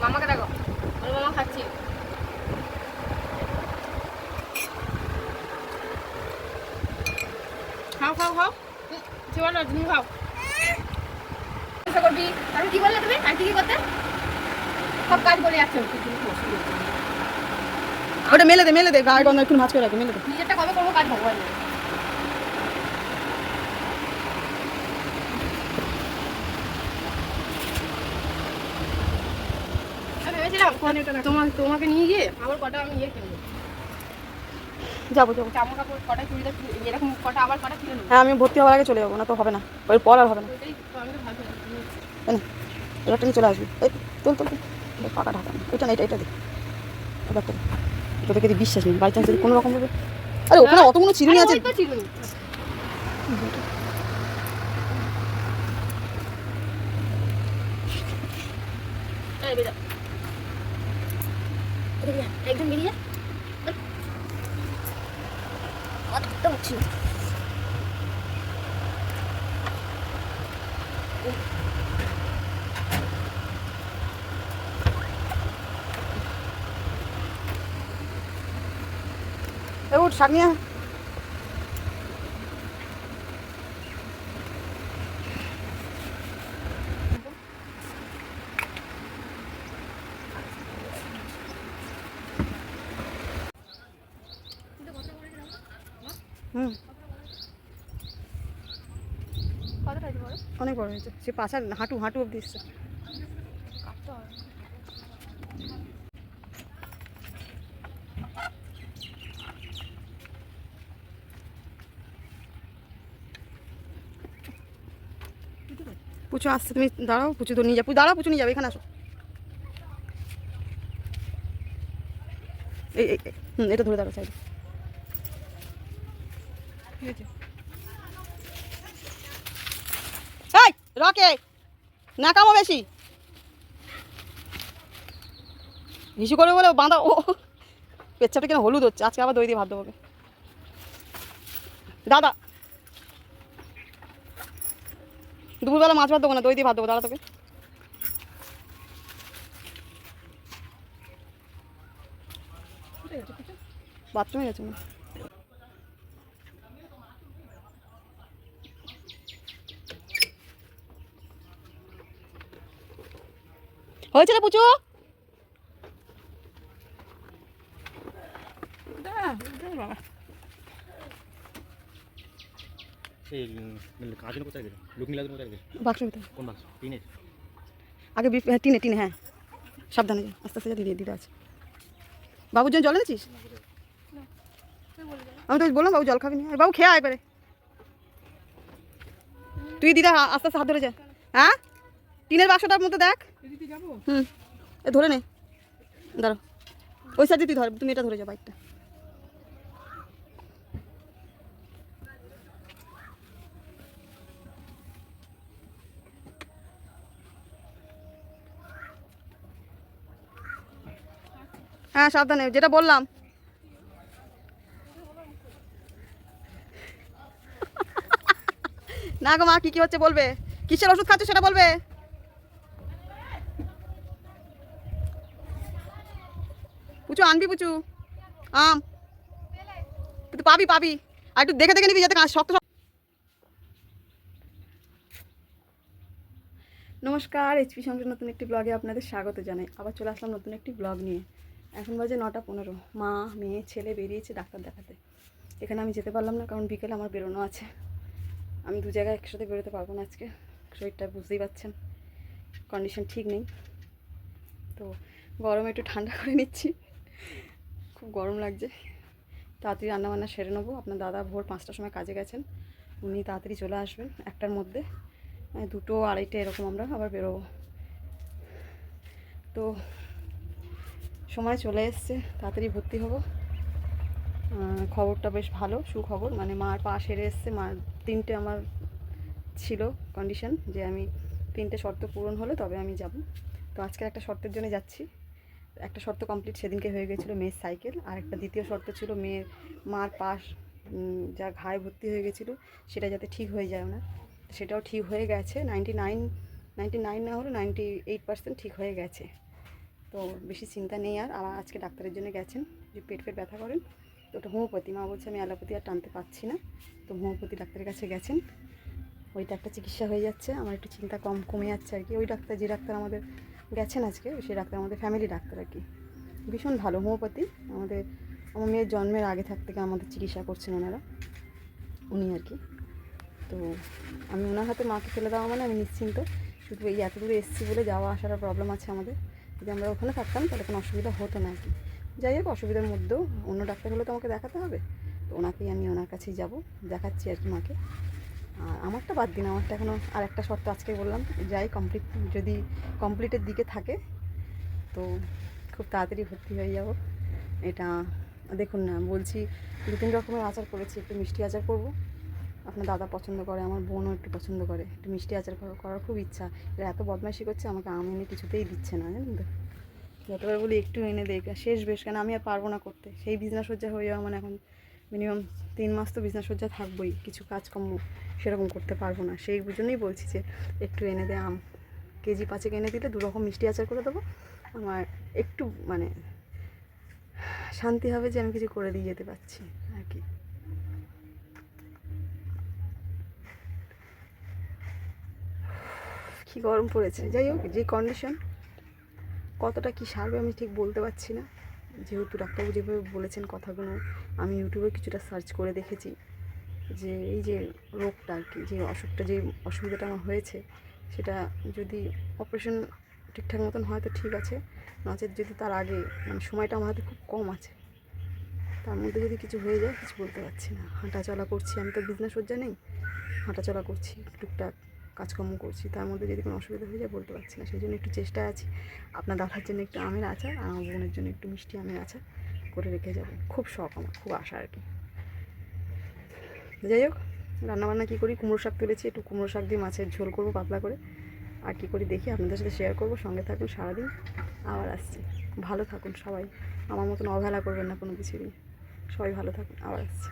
মামাকে দেখো, মামা খাচ্ছি। খাও খাও খাও, চলো তুমি খাও। করবি তাহলে কি বললে তুমি? আর কি কি করতে? সব কাজ বলে যাচ্ছে। ওটা মেলে দে গায়ে গন্ধ একটু ভাঁজ করে রাখি, মেলে দে। নিজেরটা কবে করবো কাজ ভগবান ভেবেছিলাম তোমাকে নিয়ে গিয়ে আবার কটা আমি ইয়ে কিনবো, যাবো জামা কাপড় কটা চুড়িদার এরকম কটা আবার কটা কিনে নেবো। হ্যাঁ, আমি ভর্তি হওয়ার আগে চলে যাবো, না তো হবে না, ওই পর আর হবে না। ওইটাই তো আমি তো ভাবছিলাম। এবার নিয়ে চলে আসবি। এই তোল পাকা ঢাকা না, এটা না, এটা দে, ব্যাগটা দে। এটা দেখে বিশ্বাস নেই, বাই চান্স যদি কোনো রকম ভাবে, আরে ওখানে অতগুলো চিরুনি আছে। ওই তো চিরুনি। একদম বেরিয়ে উঠ শাক নিয়ে। হুম, অনেক বড় হয়েছে, সে পাশার হাঁটু অব্দি এসছে। পুচু আসছে, তুমি দাঁড়াও, পুচু তো নিয়ে যাবো, দাঁড়াও, পুচু নিয়ে যাবে, এখানে আসো। এই এটা ধরে দাঁড়াও সাইডে, ঠিক আছে। এই রকে না কামো বেশি হিসু করে বলে বাঁধা। ও পেচ্ছাপটা কেন হলুদ হচ্ছে, আজকে আবার দই দিয়ে ভাত দেবো। দাদা দুপুরবেলা মাছ ভাত দেবো না, দই দিয়ে ভাত দেবো, দাঁড়া তোকে। বাথরুমে গেছে না, হয়েছে রে পুচু। আগে টিনে হ্যাঁ, সাবধানে যা, আস্তে আস্তে দিদি আছে। বাবুর জন্য জল এনেছিস? আমি তো বললাম বাবু জল খাবি না, বাবু খেয়ে আয় করে। তুই দিদা আস্তে আস্তে হাত ধরে যা। হ্যাঁ, টিনের বাক্সটার মধ্যে দেখ। হুম, এ ধরে নে, দাঁড়ো ওই সাইডে তুই ধর, তুমি এটা ধরে যা বাইকটা। হ্যাঁ সাবধানে, যেটা বললাম। না গো মা, কি হচ্ছে বলবে, কিসের ওষুধ খাচ্ছ সেটা বলবে। পুচু আনবি, পুচু আম তুই পাবি আর একটু দেখে নিবি যাতে শক্ত। নমস্কার, এইচপি সংসার নতুন একটি ব্লগে আপনাদের স্বাগত জানাই। আবার চলে আসলাম নতুন একটি ব্লগ নিয়ে। এখন বাজে 9:15, মা মেয়ে ছেলে বেরিয়েছে ডাক্তার দেখাতে। এখানে আমি যেতে পারলাম না, কারণ বিকেলে আমার বেরোনো আছে। আমি দু জায়গায় একসাথে বেরোতে পারবো না আজকে, শরীরটা বুঝতেই পারছেন, কন্ডিশন ঠিক নেই। তো গরমে একটু ঠান্ডা করে নিচ্ছি, খুব গরম লাগছে। তাড়াতাড়ি রান্নাবান্না সেরে নেবো। আপনার দাদা ভোর 5টার সময় কাজে গেছেন, উনি তাড়াতাড়ি চলে আসবেন 1টার মধ্যে, 2টো 2:30 এরকম আমরা আবার বেরোবো। তো সময় চলে এসছে, তাড়াতাড়ি ভর্তি হব। খবরটা বেশ ভালো, সুখবর, মানে মার পা সেরে এসছে। মার 3টে আমার ছিল কন্ডিশন, যে আমি 3টে শর্ত পূরণ হলে তবে আমি যাব। তো আজকের একটা শর্তের জন্য যাচ্ছি। একটা শর্ত কমপ্লিট সেদিনকে হয়ে গেছিলো, মেয়ের সাইকেল। আর একটা দ্বিতীয় শর্ত ছিল মার পাশ যা ঘায়ে ভর্তি হয়ে গেছিলো সেটা যাতে ঠিক হয়ে যায় না, সেটাও ঠিক হয়ে গেছে। 99 না হলে 98% ঠিক হয়ে গেছে। তো বেশি চিন্তা নেই আর। আজকে ডাক্তারের জন্য গেছেন, যে পেট ব্যথা করেন, তো ওটা হোমিওপ্যাথি। মা বলছে আমি অ্যালোপ্যাথি আর টানতে পারছি না, তো হোমিওপ্যাথি ডাক্তারের কাছে গেছেন। ওইটা একটা চিকিৎসা হয়ে যাচ্ছে, আমার একটু চিন্তা কমে যাচ্ছে আর কি। ওই ডাক্তার, যে ডাক্তার আমাদের গেছেন আজকে, সেই ডাক্তার আমাদের ফ্যামিলি ডাক্তার আর কি, ভীষণ ভালো হোমিওপ্যাথি। আমার মেয়ের জন্মের আগে থেকে আমাদের চিকিৎসা করছেন ওনারা, উনি আর কি। তো আমি ওনার হাতে মাকে ফেলে দেওয়া মানে আমি নিশ্চিন্ত। শুধু এই এত দূরে এসেছি বলে যাওয়া আসার প্রবলেম আছে আমাদের, যদি আমরা ওখানে থাকতাম তাহলে কোনো অসুবিধা হতো না আর কি। যাই হোক, অসুবিধার মধ্যেও অন্য ডাক্তার হলে তো আমাকে দেখাতে হবে, তো ওনাকেই আমি ওনার কাছেই যাব, দেখাচ্ছি আর কি মাকে। আর আমারটা বাদ দিন, আমারটা এখনও আর একটা শর্ত আজকে বললাম, যাই যদি কমপ্লিটের দিকে থাকে তো খুব তাড়াতাড়ি ভর্তি হয়ে যাব। এটা দেখুন না, বলছি 2-3 রকমের আচার করেছি। একটু মিষ্টি আচার করব, আপনার দাদা পছন্দ করে, আমার বোনও একটু পছন্দ করে। একটু মিষ্টি আচার করার খুব ইচ্ছা। এরা এত বদমাইশি করছে, আমাকে আম এনে কিছুতেই দিচ্ছে না, জানেন তো। যতবার বলি একটু এনে দেখ, শেষ বেশ, কেন আমি আর পারবো না করতে। সেই বিছনা সজ্জা হয়ে যাওয়া মানে এখন মিনিমাম 3 মাস তো বিছনা সজ্জা থাকবোই, কিছু কাজকর্ম সেরকম করতে পারবো না। সেই জন্যই বলছি যে একটু এনে দে আম, কেজি 5 এনে দিলে 2 রকম মিষ্টি আচার করে দেবো। আমার একটু মানে শান্তি হবে যে আমি কিছু করে দিয়ে যেতে পারছি আর কি। কী গরম পড়েছে। যাই হোক, যে কন্ডিশন, কতটা কি সারবে আমি ঠিক বলতে পারছি না। যেহেতু ডাক্তারবাবু যেভাবে বলেছেন কথাগুলো, আমি ইউটিউবে কিছুটা সার্চ করে দেখেছি, যে এই যে রোগটা আর কি, যে অসুখটা, যে অসুবিধাটা আমার হয়েছে, সেটা যদি অপারেশন ঠিকঠাক মতন হয় তো ঠিক আছে, নচেত যদি তার আগে, মানে সময়টা আমার হাতে খুব কম আছে, তার মধ্যে যদি কিছু হয়ে যায় কিছু বলতে পারছি না। হাঁটাচলা করছি, আমি তো বিজনেস সজ্জা নেই, হাঁটাচলা করছি, টুকটাক কাজকর্ম করছি, তার মধ্যে যদি কোনো অসুবিধা হয়ে যায় বলতে পারছি না। সেই জন্য একটু চেষ্টায় আছি। আপনার দাদার জন্য একটু আমের আচার, আর আমার বোনের জন্য একটু মিষ্টি আমের আচার করে রেখে যাবো, খুব শখ আমার, খুব আশা আর কি। যাই হোক, রান্নাবান্না কী করি, কুমড়ো শাক তুলেছি, একটু কুমড়ো শাক দিয়ে মাছের ঝোল করবো পাতলা করে। আর কী করি দেখি, আপনাদের সাথে শেয়ার করবো। সঙ্গে থাকুন সারাদিন। আবার আসছি। ভালো থাকুন সবাই, আমার মতন অবহেলা করবেন না কোনো কিছু নিয়ে। সবাই ভালো থাকুন, আবার আসছি।